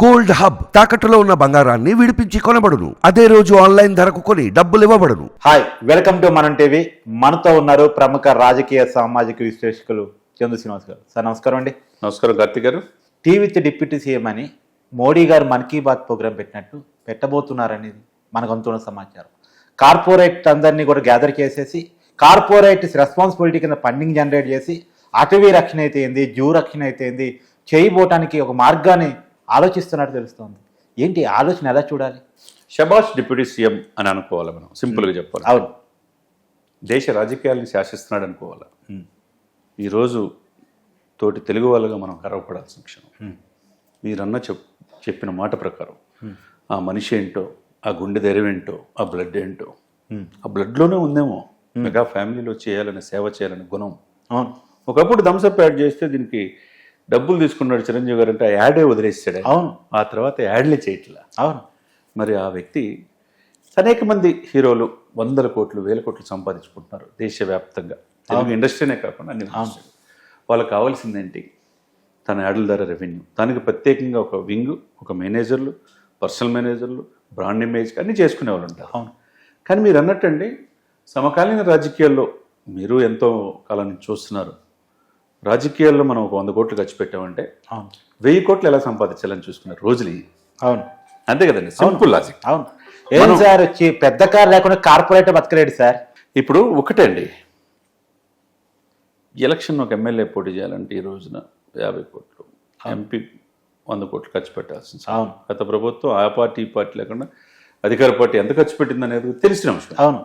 Gold hub తాకట్టులో ఉన్న బంగారాన్ని విడిపించి కొనబడును. అదే రోజు ఆన్లైన్ ధరకు కొని డబ్బులు ఇవ్వబడును. హాయ్, వెల్కమ్ టు మనం టీవీ. మనతో ఉన్నారు ప్రముఖ రాజకీయ సామాజిక విశ్లేషకులు చందు శ్రీనివాస్ గారు. సార్ నమస్కారం అండి. నమస్కారం కార్తీక్ గారు. టీ విత్ డిప్యూటీ సీఎం అని మోడీ గారు మన్ కీ బాత్ ప్రోగ్రాం పెట్టినట్టు పెట్టబోతున్నారనేది మనకు అందుతున్న సమాచారం. కార్పొరేట్ అందరినీ కూడా గ్యాదర్ చేసేసి కార్పొరేట్ రెస్పాన్సిబిలిటీ కింద ఫండింగ్ జనరేట్ చేసి అటవీ రక్షణ అయితే ఏంది, జూ రక్షణ అయితే ఏంది చేయబోటానికి ఒక మార్గాన్ని ఆలోచిస్తున్నట్టు తెలుస్తోంది. ఏంటి ఆలోచన ఎలా చూడాలి? షబాష్ డిప్యూటీ సీఎం అని అనుకోవాలి మనం, సింపుల్గా చెప్పాలి. అవును, దేశ రాజకీయాలను శాసిస్తున్నాడు అనుకోవాలి. ఈరోజు తోటి తెలుగు వాళ్ళగా మనం గర్వపడాల్సిన క్షణం. మీరన్న చెప్పిన మాట ప్రకారం ఆ మనిషి ఏంటో, ఆ గుండె ధైర్యం ఏంటో, ఆ బ్లడ్ ఏంటో, ఆ బ్లడ్లోనే ఉందేమో మెగా ఫ్యామిలీలో చేయాలని, సేవ చేయాలని గుణం. అవును, ఒకప్పుడు థమ్స్అప్ యాడ్ చేస్తే దీనికి డబ్బులు తీసుకున్నాడు చిరంజీవి గారు అంటే ఆ యాడే వదిలేసాడు. అవును, ఆ తర్వాత యాడ్లే చేయట్లా. అవును. మరి ఆ వ్యక్తి అనేక మంది హీరోలు వందల కోట్లు, వేల కోట్లు సంపాదించుకుంటున్నారు దేశవ్యాప్తంగా. తెలుగు ఇండస్ట్రీనే కాకుండా అన్ని ఇండస్ట్రీలు. వాళ్ళకి కావాల్సిందేంటి? తన యాడ్ల ద్వారా రెవెన్యూ. దానికి ప్రత్యేకంగా ఒక వింగ్, ఒక మేనేజర్లు, పర్సనల్ మేనేజర్లు, బ్రాండ్ ఇమేజ్ అన్నీ చేసుకునే వాళ్ళు ఉంటారు. అవును. కానీ మీరు అన్నట్టండి, సమకాలీన రాజకీయాల్లో మీరు ఎంతో కాలం నుంచి చూస్తున్నారు. రాజకీయాల్లో మనం ఒక 100 కోట్లు ఖర్చు పెట్టామంటే 1000 కోట్లు ఎలా సంపాదించాలని చూసుకున్నారు రోజులు. అవును, అంతే కదండి, సింపుల్ లాజిక్. అవును. ఏం సార్ వచ్చి పెద్ద కారు లేకుండా కార్పొరేట్ బతకలేడు సార్. ఇప్పుడు ఒకటే అండి, ఎలక్షన్ ఒక ఎమ్మెల్యే పోటీ చేయాలంటే ఈ రోజున 50 కోట్లు, ఎంపీ 100 కోట్లు ఖర్చు పెట్టాల్సింది. అవును. గత ప్రభుత్వం ఆ పార్టీ ఈ పార్టీ లేకుండా అధికార పార్టీ ఎంత ఖర్చు పెట్టింది అనేది తెలిసిన అంశం. అవును.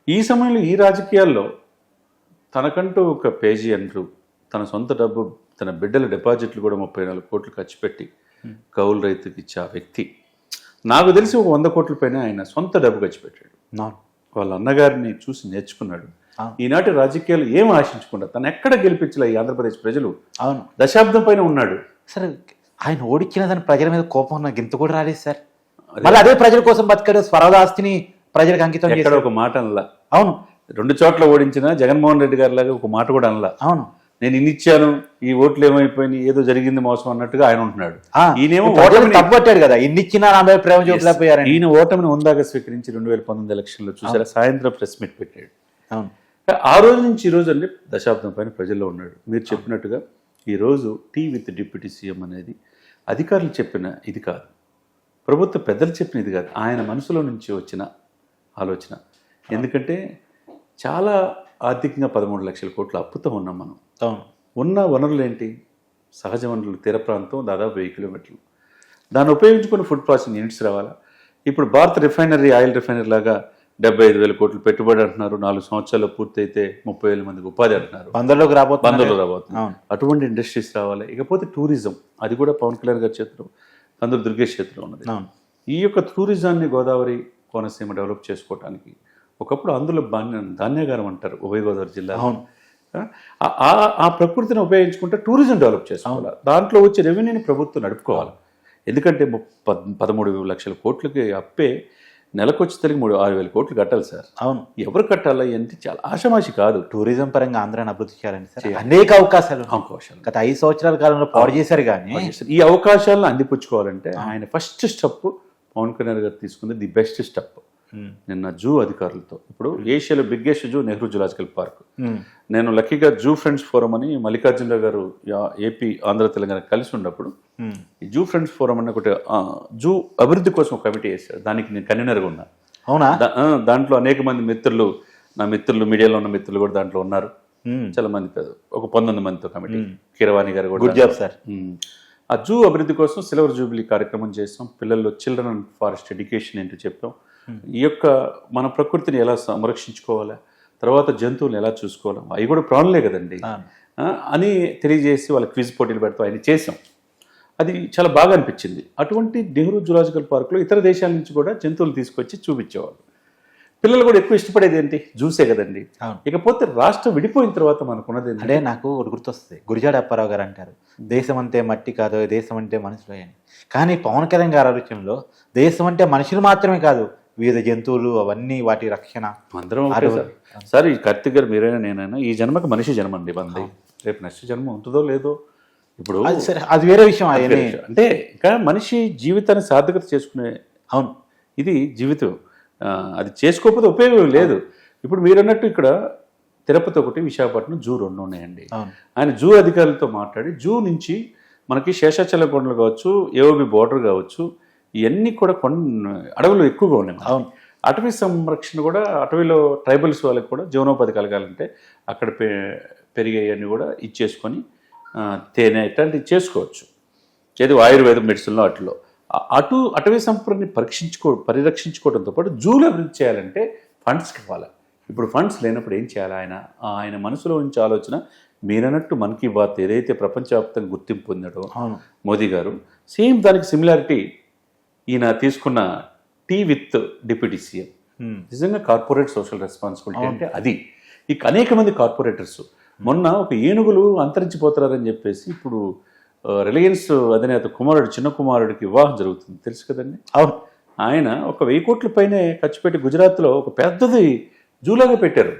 ఈ సమయంలో ఈ రాజకీయాల్లో తనకంటూ ఒక పేజీ అంటూ తన సొంత డబ్బు, తన బిడ్డల డిపాజిట్లు కూడా 34 కోట్లు ఖర్చు పెట్టి కౌలు రైతుకి ఇచ్చే ఆ వ్యక్తి నాకు తెలిసి ఒక 100 కోట్ల పైన ఆయన సొంత డబ్బు ఖర్చు పెట్టాడు. వాళ్ళ అన్నగారిని చూసి నేర్చుకున్నాడు. ఈనాటి రాజకీయాలు ఏం ఆశించకుండా తను ఎక్కడ గెలిపించలే ఈ ఆంధ్రప్రదేశ్ ప్రజలు. అవును, దశాబ్దం పైన ఉన్నాడు. సార్ ఆయన ఓడించిన దాని ప్రజల మీద కోపం నాకు ఇంత కూడా రాలేదు సార్. మళ్ళీ అదే ప్రజల కోసం బతికాడు, స్వరదాస్తిని ప్రజలకు అంకితం ఎక్కడ చేశాడు. ఒక మాట అనలా. అవును, 2 చోట్ల ఓడించిన జగన్మోహన్ రెడ్డి గారి లాగా ఒక మాట కూడా అనలా. అవును. నేను ఇన్ని ఇచ్చాను, ఈ ఓట్లు ఏమైపోయినాయి, ఏదో జరిగింది మోసం అన్నట్టుగా ఆయన ఉంటున్నాడు. ఈయనేమో తప్పట్టాడు కదా, ఇన్ని ఇచ్చినా నా మీద ప్రేమ చూపలేకపోయారు. ఈయన ఓటమిని ఉందాగా స్వీకరించి 2019 ఎలక్షన్లో చూసారా, సాయంత్రం ప్రెస్ మీట్ పెట్టాడు. అవును. ఆ రోజు నుంచి ఈ రోజు అంటే దశాబ్దం పైన ప్రజల్లో ఉన్నాడు. మీరు చెప్పినట్టుగా ఈరోజు టీ విత్ డిప్యూటీ సీఎం అనేది అధికారులు చెప్పిన ఇది కాదు, ప్రభుత్వ పెద్దలు చెప్పిన ఇది కాదు, ఆయన మనసులో నుంచి వచ్చిన ఆలోచన. ఎందుకంటే చాలా ఆర్థికంగా 13 లక్షల కోట్ల అప్పుతో ఉన్నాం మనం. ఉన్న వనరులు ఏంటి? సహజ వనరులు, తీర ప్రాంతం దాదాపు 1000 కిలోమీటర్లు. దాన్ని ఉపయోగించుకుని ఫుడ్ ప్రాసెసింగ్ యూనిట్స్ రావాలా. ఇప్పుడు భారత్ రిఫైనరీ, ఆయిల్ రిఫైనరీ లాగా 75,000 కోట్లు పెట్టుబడి అంటున్నారు. 4 సంవత్సరాల్లో పూర్తయితే 30,000 మందికి ఉపాధి అంటున్నారు. బందర్లో రాబోతుంది. అటువంటి ఇండస్ట్రీస్ రావాలి. ఇకపోతే టూరిజం, అది కూడా పవన్ కళ్యాణ్ గారి చేతిలో, కందులు దుర్గేష్ చేతిలో ఉన్నది. ఈ యొక్క టూరిజాన్ని గోదావరి కోనసీమ డెవలప్ చేసుకోవడానికి ఒకప్పుడు అందులో ధాన్యాగారం అంటారు ఉభయ గోదావరి జిల్లా. ఆ ప్రకృతిని ఉపయోగించుకుంటే టూరిజం డెవలప్ చేసుకోవాలి. దాంట్లో వచ్చే రెవెన్యూని ప్రభుత్వం నడుపుకోవాలి. ఎందుకంటే 13 లక్షల కోట్లకి అప్పే నెలకు వచ్చి తిరిగి 6,000 కోట్లు కట్టాలి సార్. అవును. ఎవరు కట్టాలి అంటే చాలా ఆషామాషి కాదు. టూరిజం పరంగా ఆంధ్రాన్ని అభివృద్ధి చేయాలండి సార్. అనేక అవకాశాలు గత 5 సంవత్సరాల కాలంలో పాడు చేశారు. కానీ ఈ అవకాశాలను అందిపుచ్చుకోవాలంటే ఆయన ఫస్ట్ స్టెప్ పవన్ కళ్యాణ్ గారు తీసుకుంది ది బెస్ట్ స్టెప్. నిన్న జూ అధికారులతో, ఇప్పుడు ఏషియాలో biggest zoo Nehru zoological park, నేను లక్కీగా జూ ఫ్రెండ్స్ ఫోరం అని మల్లికార్జునరావు గారు ఏపీ, ఆంధ్ర, తెలంగాణ కలిసి ఉన్నప్పుడు ఈ జూ ఫ్రెండ్స్ ఫోరం అని ఒకటి జూ అభివృద్ధి కోసం ఒక కమిటీ వేశారు. దానికి నేను కన్వీనర్గా ఉన్నా. అవునా? దాంట్లో అనేక మంది మిత్రులు, నా మిత్రులు, మీడియాలో ఉన్న మిత్రులు కూడా దాంట్లో ఉన్నారు. చాలా మంది, ఒక 19 మందితో కమిటీ. కీరవాణి గారు కూడా. Good job sir. ఆ జూ అభివృద్ధి కోసం సిల్వర్ జూబ్లీ కార్యక్రమం చేస్తాం. పిల్లల్లో చిల్డ్రన్ అండ్ ఫారెస్ట్ ఎడ్యుకేషన్ ఏంటో చెప్పాం. ఈ యొక్క మన ప్రకృతిని ఎలా సంరక్షించుకోవాలా, తర్వాత జంతువులు ఎలా చూసుకోవాలి, అవి కూడా ప్రాణులే కదండి అని తెలియజేసి వాళ్ళ క్విజ్ పోటీలు పెడతాం. ఆయన చేసాం. అది చాలా బాగా అనిపించింది. అటువంటి నెహ్రూ జులాజికల్ పార్క్లో ఇతర దేశాల నుంచి కూడా జంతువులు తీసుకొచ్చి చూపించేవాళ్ళు. పిల్లలు కూడా ఎక్కువ ఇష్టపడేది ఏంటి? జ్యూసే కదండి. ఇకపోతే రాష్ట్రం విడిపోయిన తర్వాత మనకున్నది అంటే నాకు ఒకటి గుర్తొస్తుంది. గురిజాడ అప్పారావు గారు అంటారు, దేశం అంటే మట్టి కాదు, దేశం అంటే మనుషులు అని. కానీ పవన్ కళ్యాణ్ గారి ఆలోచనలో దేశం అంటే మనుషులు మాత్రమే కాదు, వివిధ జంతువులు, అవన్నీ వాటి రక్షణ అందరం. సార్ ఈ కార్తీక్ గారు, మీరైనా నేనైనా ఈ జన్మకి మనిషి జన్మ అండి. బంది రేపు నెక్స్ట్ జన్మ ఉంటుందో లేదో ఇప్పుడు అది సరే, అది వేరే విషయం. అవన్నీ అంటే ఇంకా మనిషి జీవితాన్ని సార్థకత చేసుకునే అవును. ఇది జీవితం. అది చేసుకోకపోతే ఉపయోగం లేదు. ఇప్పుడు మీరు అన్నట్టు ఇక్కడ తిరుపతి ఒకటి, విశాఖపట్నం జూ 2 ఉన్నాయండి. అవును. ఆయన జూ అధికారులతో మాట్లాడి జూ నుంచి మనకి శేషాచల కొండలు కావచ్చు, ఏఓబి బోర్డర్ కావచ్చు, ఇవన్నీ కూడా అడవులు ఎక్కువగా ఉన్నాయి. అవును. అటవీ సంరక్షణ కూడా, అటవీలో ట్రైబల్స్ వాళ్ళకి కూడా జీవనోపాధి కలగాలంటే అక్కడ పెరిగేవన్నీ కూడా ఇచ్చేసుకొని తేనె ఇట్లాంటివి చేసుకోవచ్చు. ఏది ఆయుర్వేద మెడిసిన్లో అటులో అటవీ సంపదని పరిరక్షించుకోవడంతో పాటు జూలు అభివృద్ధి చేయాలంటే ఫండ్స్ కావాలి. ఇప్పుడు ఫండ్స్ లేనప్పుడు ఏం చేయాలి? ఆయన మనసులో ఉంచే ఆలోచన మీరన్నట్టు మన్ కీ బాత్ ఏదైతే ప్రపంచవ్యాప్తంగా గుర్తింపు పొందాడో మోదీ గారు, సేమ్ దానికి సిమిలారిటీ ఈయన తీసుకున్న టీ విత్ డిప్యూటీ సీఎం. నిజంగా కార్పొరేట్ సోషల్ రెస్పాన్సిబిలిటీ అంటే అది. ఇక అనేక మంది కార్పొరేటర్స్ మొన్న ఒక ఏనుగులు అంతరించిపోతారని చెప్పేసి ఇప్పుడు రిలయన్స్ అధినేత చిన్న కుమారుడికి వివాహం జరుగుతుంది, తెలుసు కదండి. అవును. ఆయన ఒక 1000 కోట్ల పైనే ఖర్చు పెట్టి గుజరాత్లో ఒక పెద్దది జూలాగా పెట్టారు.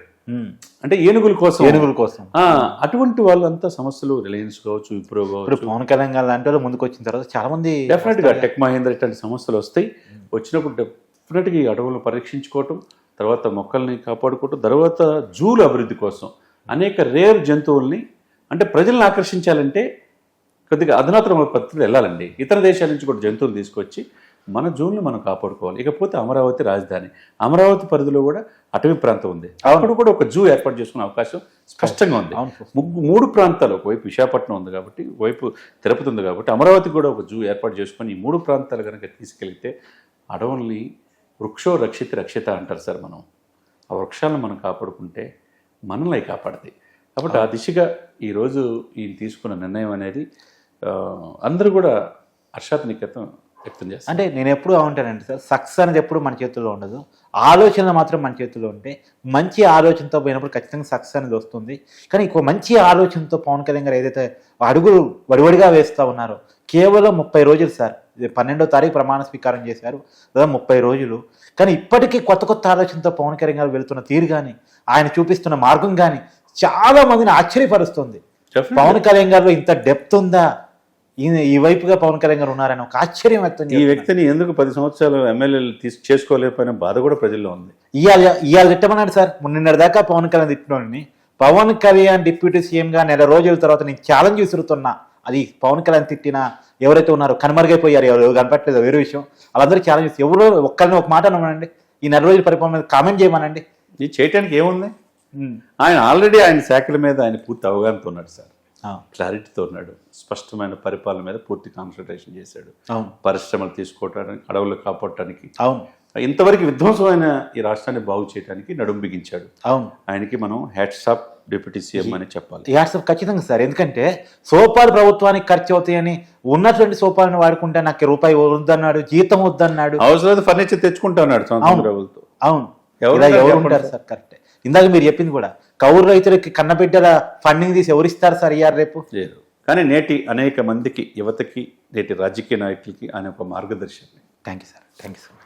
అంటే ఏనుగుల కోసం. అటువంటి వాళ్ళంతా సమస్యలు రిలయన్స్ కావచ్చు, విప్రో కావచ్చు, పవన్ కళ్యాణ్ గారు లాంటి వాళ్ళు ముందుకు వచ్చిన తర్వాత చాలా మంది డెఫినెట్గా టెక్ మహేంద్ర ఇట్లాంటి సమస్యలు వస్తాయి. వచ్చినప్పుడు డెఫినెట్గా ఈ అడవులను పరీక్షించుకోవటం, తర్వాత మొక్కల్ని కాపాడుకోవటం, తర్వాత జూలు అభివృద్ధి కోసం అనేక రేర్ జంతువుల్ని, అంటే ప్రజలను ఆకర్షించాలంటే కొద్దిగా అధునాతన పద్ధతిలో వెళ్ళాలండి. ఇతర దేశాల నుంచి కూడా జంతువులు తీసుకొచ్చి మన జూన్లు మనం కాపాడుకోవాలి. ఇకపోతే అమరావతి రాజధాని, అమరావతి పరిధిలో కూడా అటవీ ప్రాంతం ఉంది. అక్కడ కూడా ఒక జూ ఏర్పాటు చేసుకునే అవకాశం స్పష్టంగా ఉంది. 3 ప్రాంతాలు, ఒకవైపు విశాఖపట్నం ఉంది కాబట్టి, ఒకవైపు తిరుపతి ఉంది కాబట్టి, అమరావతి కూడా ఒక జూ ఏర్పాటు చేసుకొని ఈ 3 ప్రాంతాలు కనుక తీసుకెళ్తే అడవుల్ని వృక్షో రక్షిత రక్షిత అంటారు సార్. మనం ఆ వృక్షాలను మనం కాపాడుకుంటే మనల్ని కాపాడతాయి. కాబట్టి ఆ దిశగా ఈరోజు ఈయన తీసుకున్న నిర్ణయం అనేది అందరూ కూడా హర్షాత్మకత వ్యక్తం చేస్తారు. అంటే నేను ఎప్పుడు ఉంటానండి సార్, సక్సెస్ అనేది ఎప్పుడు మన చేతుల్లో ఉండదు, ఆలోచన మాత్రం మన చేతుల్లో ఉంటే, మంచి ఆలోచనతో పోయినప్పుడు ఖచ్చితంగా సక్సెస్ అనేది వస్తుంది. కానీ ఇంకో మంచి ఆలోచనతో పవన్ కళ్యాణ్ గారు ఏదైతే అడుగులు వడివడిగా వేస్తూ ఉన్నారో, కేవలం 30 రోజులు సార్, 12వ తారీఖు ప్రమాణ స్వీకారం చేశారు, దాదాపు 30 రోజులు. కానీ ఇప్పటికీ కొత్త ఆలోచనతో పవన్ కళ్యాణ్ గారు వెళ్తున్న తీరు కానీ, ఆయన చూపిస్తున్న మార్గం కానీ చాలా మందిని ఆశ్చర్యపరుస్తుంది. పవన్ కళ్యాణ్ గారిలో ఇంత డెప్త్ ఉందా, ఈ వైపుగా పవన్ కళ్యాణ్ గారు ఉన్నారని ఒక ఆశ్చర్యం వ్యక్తం. ఈ వ్యక్తిని ఎందుకు 10 సంవత్సరాలు ఎమ్మెల్యేలు చేసుకోలేకపోయిన బాధ కూడా ప్రజల్లో ఉంది. ఇవాళ తిట్టమన్నాడు సార్, నిన్నటి దాకా పవన్ కళ్యాణ్ తిట్టినోడిని పవన్ కళ్యాణ్ డిప్యూటీ సీఎంగా నెల రోజుల తర్వాత నేను ఛాలెంజ్ విసురుతున్నా. అది పవన్ కళ్యాణ్ తిట్టిన ఎవరైతే ఉన్నారో కనుమరుగైపోయారు, ఎవరు కనపట్లేదు వేరే విషయం, వాళ్ళందరూ ఛాలెంజ్ ఎవరో ఒక్కరిని ఒక మాట అనమనండి, ఈ నెల రోజుల పరిపాలన మీద కామెంట్ చేయమనండి. ఇది చేయడానికి ఏముంది? ఆయన ఆల్రెడీ ఆయన శాఖల మీద ఆయన పూర్తి అవగాహనతో ఉన్నాడు సార్, క్లారిటీతో ఉన్నాడు. స్పష్టమైన పరిపాలన మీద పూర్తి కాన్సన్ట్రేషన్ చేశాడు. పరిశ్రమలు తీసుకోవటానికి, అడవులు కాపాడటానికి, ఇంతవరకు విధ్వంసమైన ఈ రాష్ట్రాన్ని బాగు చేయడానికి నడుము బిగించాడు. ఆయనకి మనం హ్యాట్సాప్ డిప్యూటీ సీఎం అని చెప్పాలి. హ్యాట్సాప్ ఖచ్చితంగా సార్. ఎందుకంటే సోపాలు ప్రభుత్వానికి ఖర్చు అవుతాయని ఉన్నటువంటి సోపాలను వాడుకుంటే నాకు రూపాయి వద్దన్నాడు, జీతం వద్దన్నాడు, అవసరం ఫర్నిచర్ తెచ్చుకుంటా ఉన్నాడు. అవును, ఎవరు ఉంటారు సార్? కరెక్టే. ఇందాక మీరు చెప్పింది కూడా, కౌలు రైతులకి కన్నబిడ్డల ఫండింగ్ తీసి ఎవరిస్తారు సార్ ఇయ్యారు రేపు? లేదు. కానీ నేటి అనేక మందికి, యువతకి, నేటి రాజకీయ నాయకులకి ఆయన ఒక మార్గదర్శకం. Thank you sir. Thank you so much.